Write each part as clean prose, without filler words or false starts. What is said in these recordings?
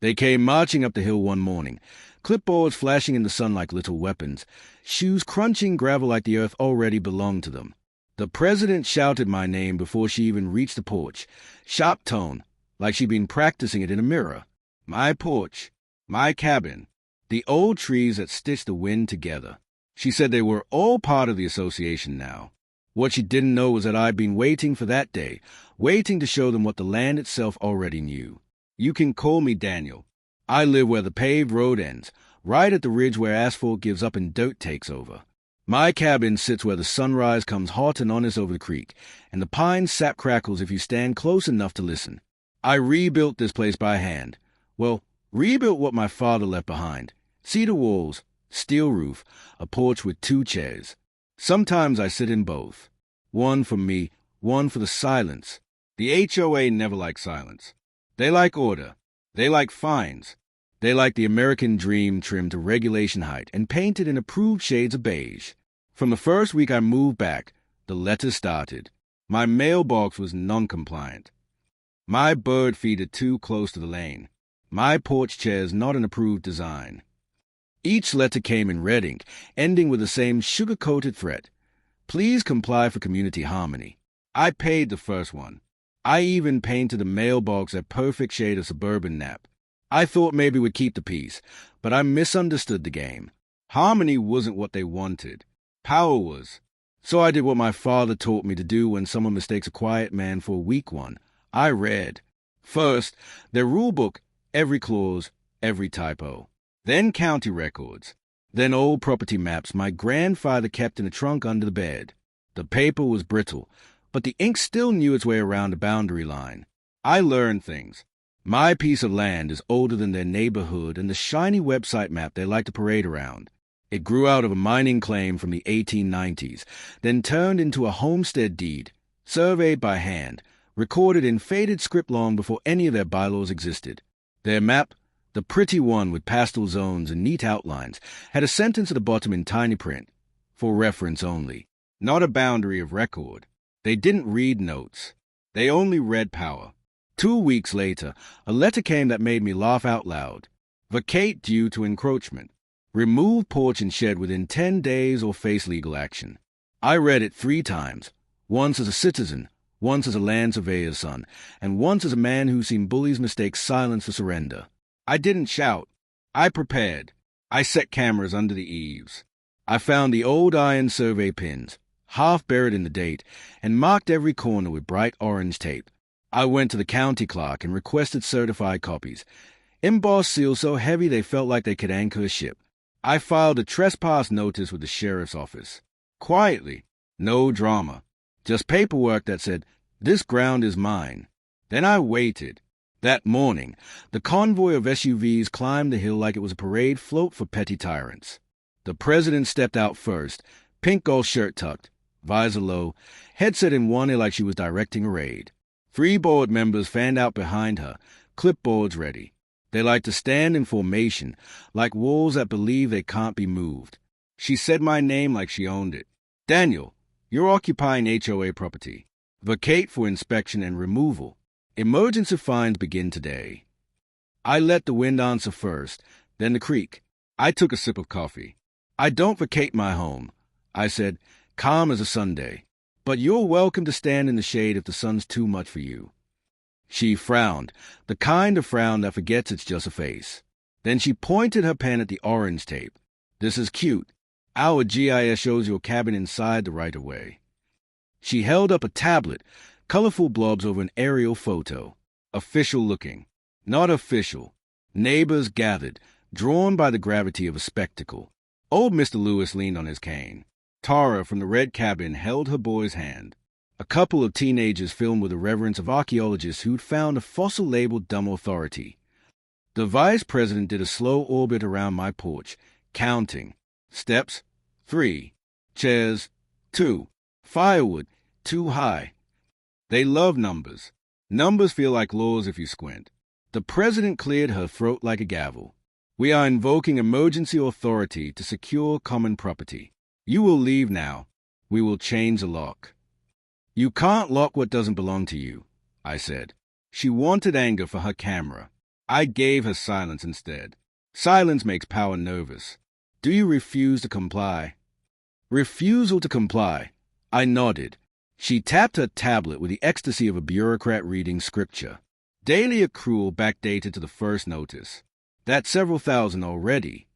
They came marching up the hill one morning, clipboards flashing in the sun like little weapons, shoes crunching gravel like the earth already belonged to them. The president shouted my name before she even reached the porch, sharp tone, like she'd been practicing it in a mirror. My porch, my cabin, the old trees that stitched the wind together. She said they were all part of the association now. What she didn't know was that I'd been waiting for that day, waiting to show them what the land itself already knew. You can call me Daniel. I live where the paved road ends, right at the ridge where asphalt gives up and dirt takes over. My cabin sits where the sunrise comes hot and honest over the creek, and the pine sap crackles if you stand close enough to listen. I rebuilt this place by hand. Well, rebuilt what my father left behind. Cedar walls, steel roof, a porch with 2 chairs. Sometimes I sit in both. One for me, one for the silence. The HOA never liked silence. They like order. They like fines. They like the American dream trimmed to regulation height and painted in approved shades of beige. From the first week I moved back, the letters started. My mailbox was non-compliant. My bird feeder too close to the lane. My porch chairs not an approved design. Each letter came in red ink, ending with the same sugar-coated threat. Please comply for community harmony. I paid the first one. I even painted the mailbox a perfect shade of suburban nap. I thought maybe we'd keep the peace, but I misunderstood the game. Harmony wasn't what they wanted. Power was. So I did what my father taught me to do when someone mistakes a quiet man for a weak one. I read. First, their rule book, every clause, every typo. Then county records. Then old property maps my grandfather kept in a trunk under the bed. The paper was brittle, but the ink still knew its way around the boundary line. I learned things. My piece of land is older than their neighborhood and the shiny website map they like to parade around. It grew out of a mining claim from the 1890s, then turned into a homestead deed, surveyed by hand, recorded in faded script long before any of their bylaws existed. Their map, the pretty one with pastel zones and neat outlines, had a sentence at the bottom in tiny print, for reference only, not a boundary of record. They didn't read notes. They only read power. 2 weeks later, a letter came that made me laugh out loud. Vacate due to encroachment. Remove porch and shed within 10 days or face legal action. I read it 3 times, once as a citizen, once as a land surveyor's son, and once as a man who's seen bullies mistake silence for surrender. I didn't shout. I prepared. I set cameras under the eaves. I found the old iron survey pins, half buried in the date, and marked every corner with bright orange tape. I went to the county clerk and requested certified copies, embossed seals so heavy they felt like they could anchor a ship. I filed a trespass notice with the sheriff's office. Quietly, no drama, just paperwork that said, "This ground is mine." Then I waited. That morning, the convoy of SUVs climbed the hill like it was a parade float for petty tyrants. The president stepped out first, pink golf shirt tucked, visor low, headset in one ear like she was directing a raid. 3 board members fanned out behind her, clipboards ready. They like to stand in formation, like wolves that believe they can't be moved. She said my name like she owned it. "Daniel, you're occupying HOA property. Vacate for inspection and removal. Emergency fines begin today." I let the wind answer first, then the creek. I took a sip of coffee. "I don't vacate my home," I said, calm as a Sunday. "But you're welcome to stand in the shade if the sun's too much for you." She frowned, the kind of frown that forgets it's just a face. Then she pointed her pen at the orange tape. "This is cute. Our GIS shows your cabin inside the right-of-way." She held up a tablet, colorful blobs over an aerial photo. Official looking. Not official. Neighbors gathered, drawn by the gravity of a spectacle. Old Mr. Lewis leaned on his cane. Tara from the red cabin held her boy's hand. A couple of teenagers filmed with the reverence of archaeologists who'd found a fossil labeled dumb authority. The vice president did a slow orbit around my porch, counting. Steps, 3. Chairs, 2. Firewood, 2 high. They love numbers. Numbers feel like laws if you squint. The president cleared her throat like a gavel. "We are invoking emergency authority to secure common property. You will leave now. We will change the lock." "You can't lock what doesn't belong to you," I said. She wanted anger for her camera. I gave her silence instead. Silence makes power nervous. Do you refuse to comply? Refusal to comply. I nodded. She tapped her tablet with the ecstasy of a bureaucrat reading scripture. Daily accrual backdated to the first notice. That's several thousand already.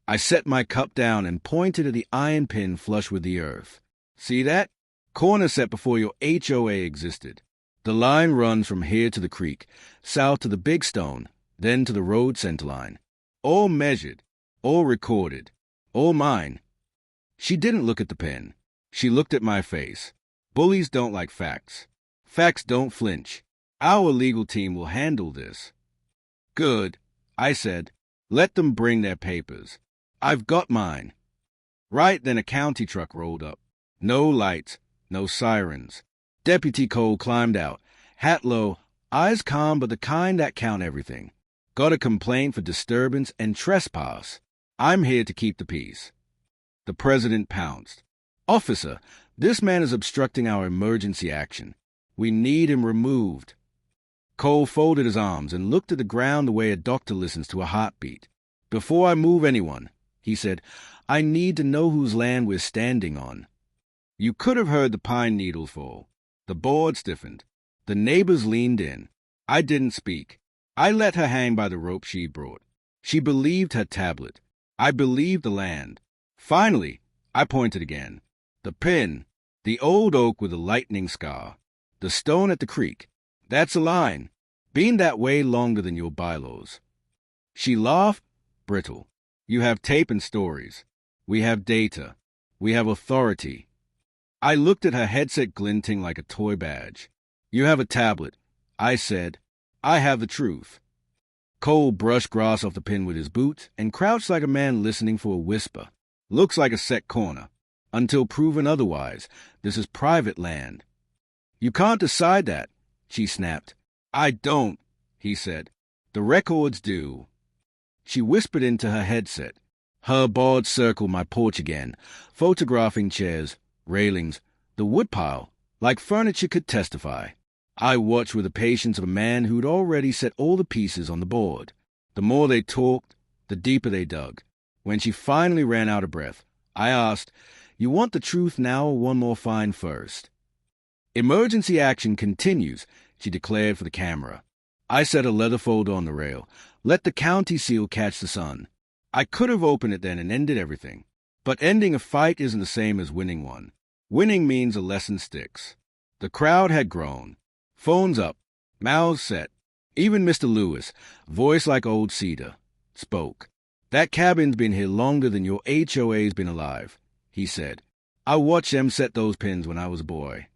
I set my cup down and pointed at the iron pin flush with the earth. See that? Corner set before your HOA existed. The line runs from here to the creek, south to the big stone, then to the road center line. All measured, all recorded, all mine. She didn't look at the pen. She looked at my face. Bullies don't like facts. Facts don't flinch. Our legal team will handle this. Good, I said. Let them bring their papers. I've got mine. Right then a county truck rolled up. No lights, no sirens. Deputy Cole climbed out, hat low, eyes calm but the kind that count everything. Got a complaint for disturbance and trespass. I'm here to keep the peace. The president pounced. Officer, this man is obstructing our emergency action. We need him removed. Cole folded his arms and looked at the ground the way a doctor listens to a heartbeat. Before I move anyone, he said, I need to know whose land we're standing on. You could have heard the pine needles fall. The board stiffened. The neighbors leaned in. I didn't speak. I let her hang by the rope she brought. She believed her tablet. I believed the land. Finally, I pointed again. The pin. The old oak with the lightning scar. The stone at the creek. That's a line. Been that way longer than your bylaws. She laughed, brittle. You have tape and stories. We have data. We have authority. I looked at her headset glinting like a toy badge. You have a tablet. I said, I have the truth. Cole brushed grass off the pin with his boot and crouched like a man listening for a whisper. Looks like a set corner. Until proven otherwise, this is private land. You can't decide that, she snapped. I don't, he said. The records do. She whispered into her headset. Her board circled my porch again, photographing chairs, railings, the woodpile, like furniture could testify. I watched with the patience of a man who'd already set all the pieces on the board. The more they talked, the deeper they dug. When she finally ran out of breath, I asked, You want the truth now or one more fine first? Emergency action continues, she declared for the camera. I set a leather folder on the rail. Let the county seal catch the sun. I could have opened it then and ended everything. But ending a fight isn't the same as winning one. Winning means a lesson sticks. The crowd had grown. Phones up, mouths set. Even Mr. Lewis, voice like old cedar, spoke. That cabin's been here longer than your HOA's been alive, he said. I watched them set those pins when I was a boy.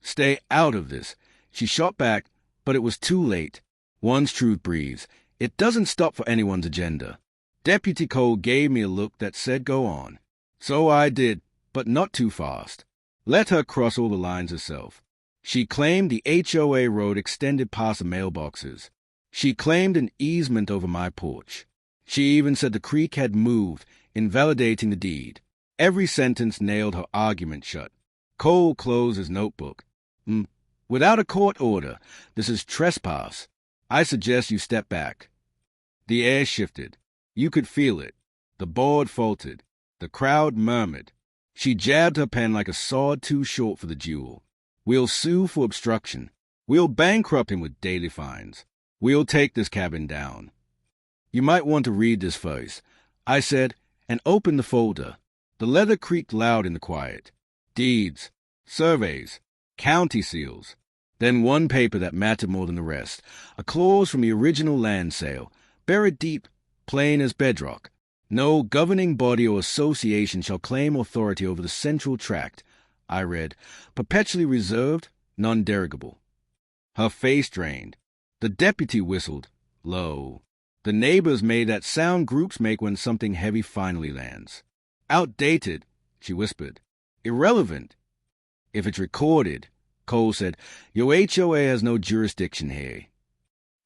Stay out of this. She shot back, but it was too late. One's truth breathes. It doesn't stop for anyone's agenda. Deputy Cole gave me a look that said go on. So I did, but not too fast. Let her cross all the lines herself. She claimed the HOA road extended past the mailboxes. She claimed an easement over my porch. She even said the creek had moved, invalidating the deed. Every sentence nailed her argument shut. Cole closed his notebook. Without a court order, this is trespass. I suggest you step back. The air shifted. You could feel it. The board faltered. The crowd murmured. She jabbed her pen like a sword too short for the jewel. We'll sue for obstruction. We'll bankrupt him with daily fines. We'll take this cabin down. You might want to read this first, I said, and opened the folder. The leather creaked loud in the quiet. Deeds, surveys, county seals. Then one paper that mattered more than the rest, a clause from the original land sale, buried deep, plain as bedrock. No governing body or association shall claim authority over the central tract, I read, perpetually reserved, non-derogable. Her face drained. The deputy whistled, low. The neighbors made that sound groups make when something heavy finally lands. Outdated, she whispered. Irrelevant. If it's recorded, Cole said, your HOA has no jurisdiction here.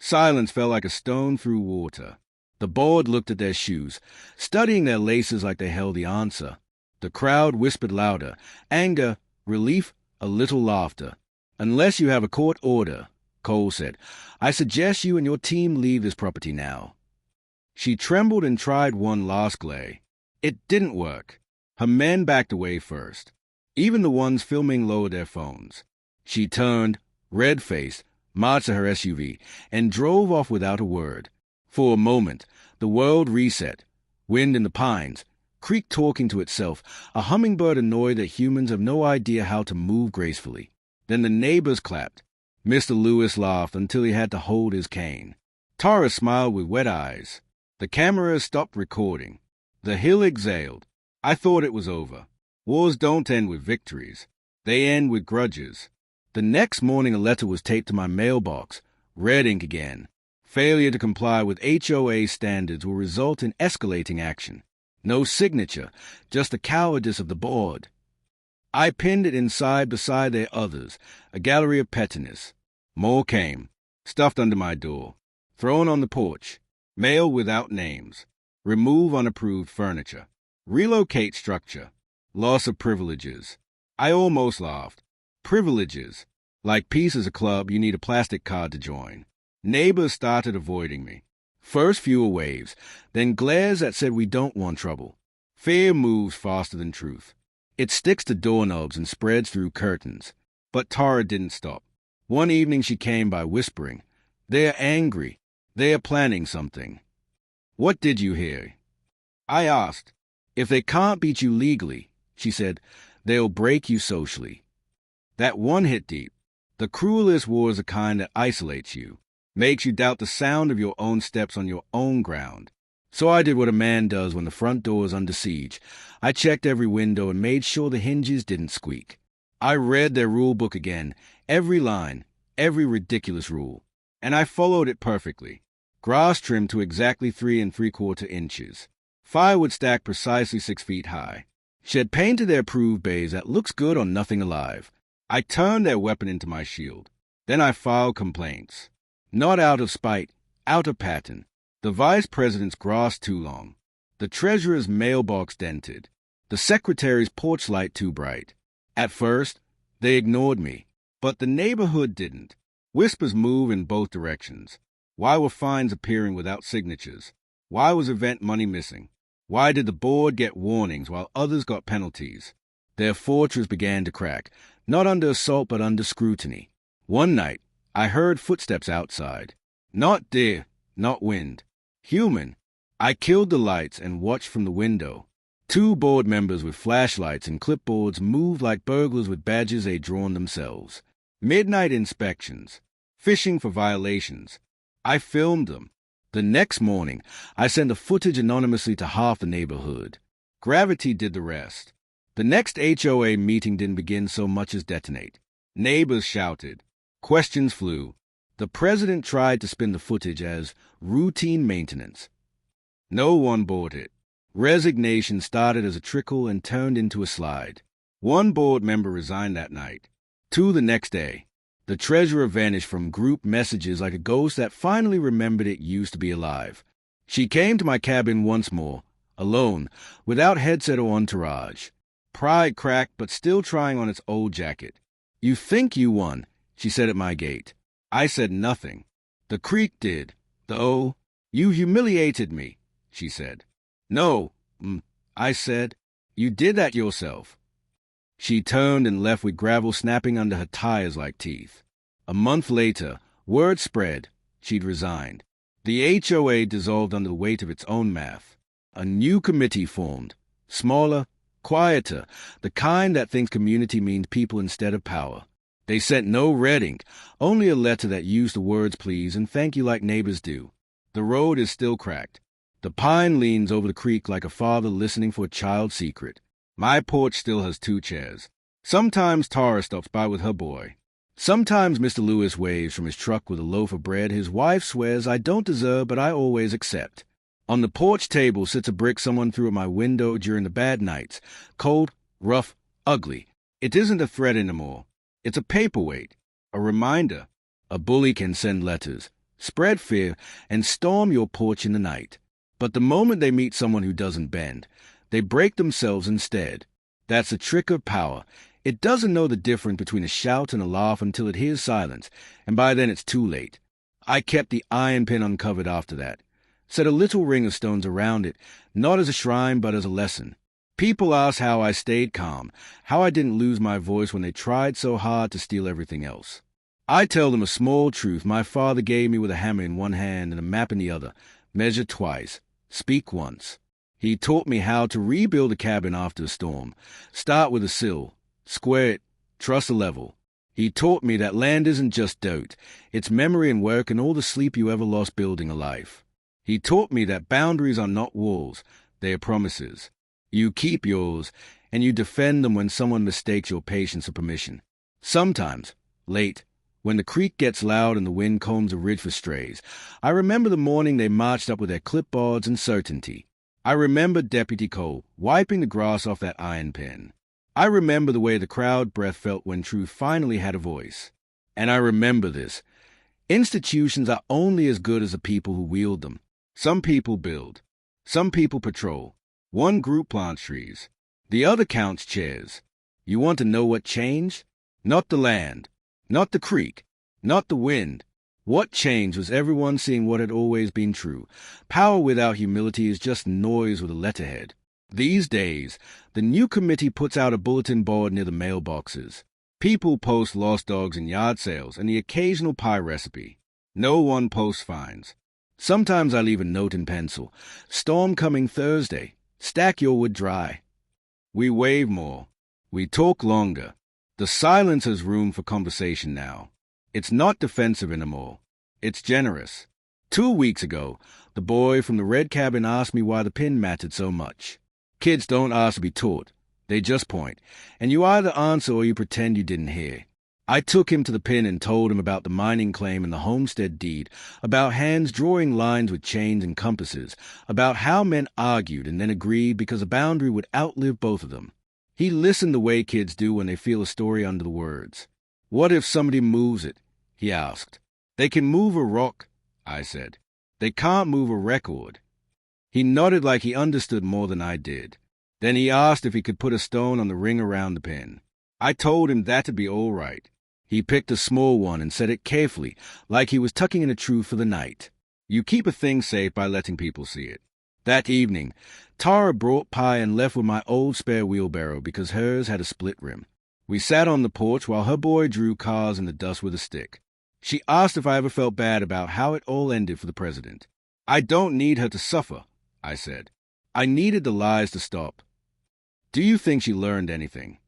Silence fell like a stone through water. The board looked at their shoes, studying their laces like they held the answer. The crowd whispered louder. Anger, relief, a little laughter. Unless you have a court order, Cole said. I suggest you and your team leave this property now. She trembled and tried one last glare. It didn't work. Her men backed away first. Even the ones filming lowered their phones. She turned, red-faced, marched to her SUV, and drove off without a word. For a moment, the world reset. Wind in the pines, creek talking to itself, a hummingbird annoyed that humans have no idea how to move gracefully. Then the neighbors clapped. Mr. Lewis laughed until he had to hold his cane. Tara smiled with wet eyes. The cameras stopped recording. The hill exhaled. I thought it was over. Wars don't end with victories. They end with grudges. The next morning a letter was taped to my mailbox. Red ink again. Failure to comply with HOA standards will result in escalating action. No signature, just the cowardice of the board. I pinned it inside beside their others, a gallery of pettiness. More came, stuffed under my door, thrown on the porch, mail without names, remove unapproved furniture, relocate structure, loss of privileges. I almost laughed. Privileges. Like Peace is a club, you need a plastic card to join. Neighbors started avoiding me. First fewer waves, then glares that said we don't want trouble. Fear moves faster than truth. It sticks to doorknobs and spreads through curtains. But Tara didn't stop. One evening she came by whispering, "They're angry. They're planning something." "What did you hear?" I asked. "If they can't beat you legally," she said, "they'll break you socially." That one hit deep. The cruelest war is the kind that isolates you, makes you doubt the sound of your own steps on your own ground. So I did what a man does when the front door is under siege. I checked every window and made sure the hinges didn't squeak. I read their rule book again, every line, every ridiculous rule. And I followed it perfectly. Grass trimmed to exactly 3 3/4 inches. Firewood stacked precisely 6 feet high. Shed painted their approved bays that looks good on nothing alive. I turned their weapon into my shield. Then I filed complaints. Not out of spite, out of pattern. The vice president's grass too long. The treasurer's mailbox dented. The secretary's porch light too bright. At first, they ignored me. But the neighborhood didn't. Whispers move in both directions. Why were fines appearing without signatures? Why was event money missing? Why did the board get warnings while others got penalties? Their fortress began to crack, not under assault but under scrutiny. One night, I heard footsteps outside. Not deer, not wind. Human. I killed the lights and watched from the window. 2 board members with flashlights and clipboards moved like burglars with badges they'd drawn themselves. Midnight inspections. Fishing for violations. I filmed them. The next morning, I sent the footage anonymously to half the neighborhood. Gravity did the rest. The next HOA meeting didn't begin so much as detonate. Neighbors shouted. Questions flew. The president tried to spin the footage as routine maintenance. No one bought it. Resignation started as a trickle and turned into a slide. 1 board member resigned that night. 2 the next day. The treasurer vanished from group messages like a ghost that finally remembered it used to be alive. She came to my cabin once more, alone, without headset or entourage. Pride cracked, but still trying on its old jacket. "You think you won," she said at my gate. I said nothing. "The creek did. You humiliated me," she said. "No, I said. You did that yourself." She turned and left with gravel snapping under her tires like teeth. A month later, word spread. She'd resigned. The HOA dissolved under the weight of its own math. A new committee formed. Smaller, quieter, the kind that thinks community means people instead of power. They sent no red ink, only a letter that used the words please and thank you like neighbors do. The road is still cracked. The pine leans over the creek like a father listening for a child's secret. My porch still has 2 chairs. Sometimes Tara stops by with her boy. Sometimes Mr. Lewis waves from his truck with a loaf of bread his wife swears I don't deserve but I always accept. On the porch table sits a brick someone threw at my window during the bad nights. Cold, rough, ugly. It isn't a threat anymore. It's a paperweight, a reminder. A bully can send letters, spread fear, and storm your porch in the night. But the moment they meet someone who doesn't bend, they break themselves instead. That's a trick of power. It doesn't know the difference between a shout and a laugh until it hears silence, and by then it's too late. I kept the iron pin uncovered after that. Set a little ring of stones around it, not as a shrine but as a lesson. People ask how I stayed calm, how I didn't lose my voice when they tried so hard to steal everything else. I tell them a small truth my father gave me with a hammer in one hand and a map in the other. Measure twice. Speak once. He taught me how to rebuild a cabin after a storm. Start with a sill. Square it. Truss a level. He taught me that land isn't just dirt. It's memory and work and all the sleep you ever lost building a life. He taught me that boundaries are not walls. They are promises. You keep yours, and you defend them when someone mistakes your patience or permission. Sometimes, late, when the creek gets loud and the wind combs a ridge for strays, I remember the morning they marched up with their clipboards and certainty. I remember Deputy Cole wiping the grass off that iron pin. I remember the way the crowd breath felt when truth finally had a voice. And I remember this. Institutions are only as good as the people who wield them. Some people build. Some people patrol. One group plants trees. The other counts chairs. You want to know what changed? Not the land. Not the creek. Not the wind. What changed was everyone seeing what had always been true. Power without humility is just noise with a letterhead. These days, the new committee puts out a bulletin board near the mailboxes. People post lost dogs and yard sales and the occasional pie recipe. No one posts fines. Sometimes I leave a note in pencil. Storm coming Thursday. Stack your wood dry. We wave more. We talk longer. The silence has room for conversation now. It's not defensive anymore. It's generous. 2 weeks ago, the boy from the red cabin asked me why the pin mattered so much. Kids don't ask to be taught. They just point, and you either answer or you pretend you didn't hear. I took him to the pin and told him about the mining claim and the homestead deed, about hands drawing lines with chains and compasses, about how men argued and then agreed because a boundary would outlive both of them. He listened the way kids do when they feel a story under the words. What if somebody moves it? He asked. They can move a rock, I said. They can't move a record. He nodded like he understood more than I did. Then he asked if he could put a stone on the ring around the pin. I told him that'd be all right. He picked a small one and set it carefully, like he was tucking in a truth for the night. You keep a thing safe by letting people see it. That evening, Tara brought pie and left with my old spare wheelbarrow because hers had a split rim. We sat on the porch while her boy drew cars in the dust with a stick. She asked if I ever felt bad about how it all ended for the president. I don't need her to suffer, I said. I needed the lies to stop. Do you think she learned anything?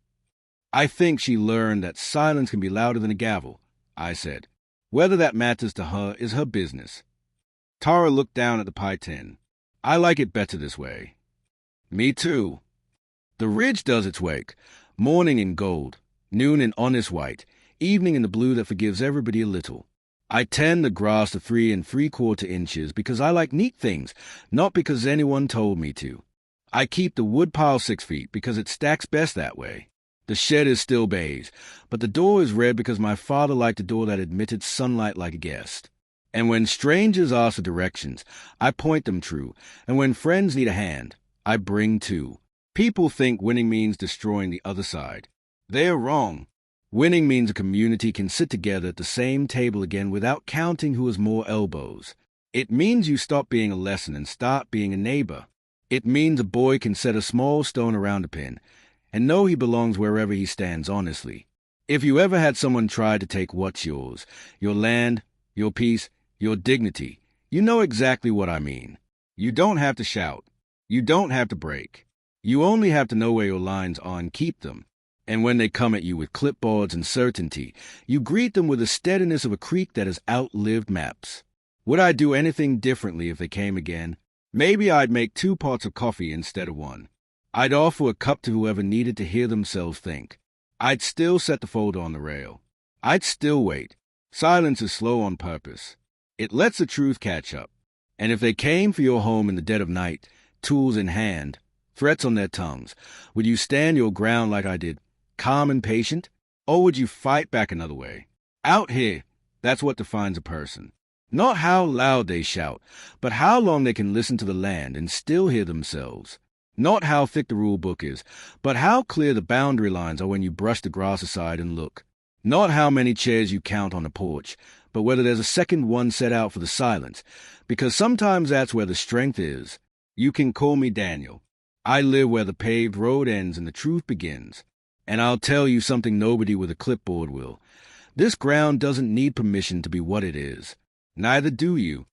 I think she learned that silence can be louder than a gavel, I said. Whether that matters to her is her business. Tara looked down at the pie tin. I like it better this way. Me too. The ridge does its work. Morning in gold, noon in honest white, evening in the blue that forgives everybody a little. I tend the grass to 3 3/4 inches because I like neat things, not because anyone told me to. I keep the wood pile 6 feet because it stacks best that way. The shed is still beige, but the door is red because my father liked a door that admitted sunlight like a guest. And when strangers ask for directions, I point them true, and when friends need a hand, I bring two. People think winning means destroying the other side. They are wrong. Winning means a community can sit together at the same table again without counting who has more elbows. It means you stop being a lesson and start being a neighbor. It means a boy can set a small stone around a pin and know he belongs wherever he stands honestly. If you ever had someone try to take what's yours, your land, your peace, your dignity, you know exactly what I mean. You don't have to shout. You don't have to break. You only have to know where your lines are and keep them. And when they come at you with clipboards and certainty, you greet them with the steadiness of a creek that has outlived maps. Would I do anything differently if they came again? Maybe I'd make 2 pots of coffee instead of 1. I'd offer a cup to whoever needed to hear themselves think. I'd still set the folder on the rail. I'd still wait. Silence is slow on purpose. It lets the truth catch up. And if they came for your home in the dead of night, tools in hand, threats on their tongues, would you stand your ground like I did, calm and patient? Or would you fight back another way? Out here, that's what defines a person. Not how loud they shout, but how long they can listen to the land and still hear themselves. Not how thick the rule book is, but how clear the boundary lines are when you brush the grass aside and look. Not how many chairs you count on the porch, but whether there's a second one set out for the silence, because sometimes that's where the strength is. You can call me Daniel. I live where the paved road ends and the truth begins. And I'll tell you something nobody with a clipboard will. This ground doesn't need permission to be what it is. Neither do you.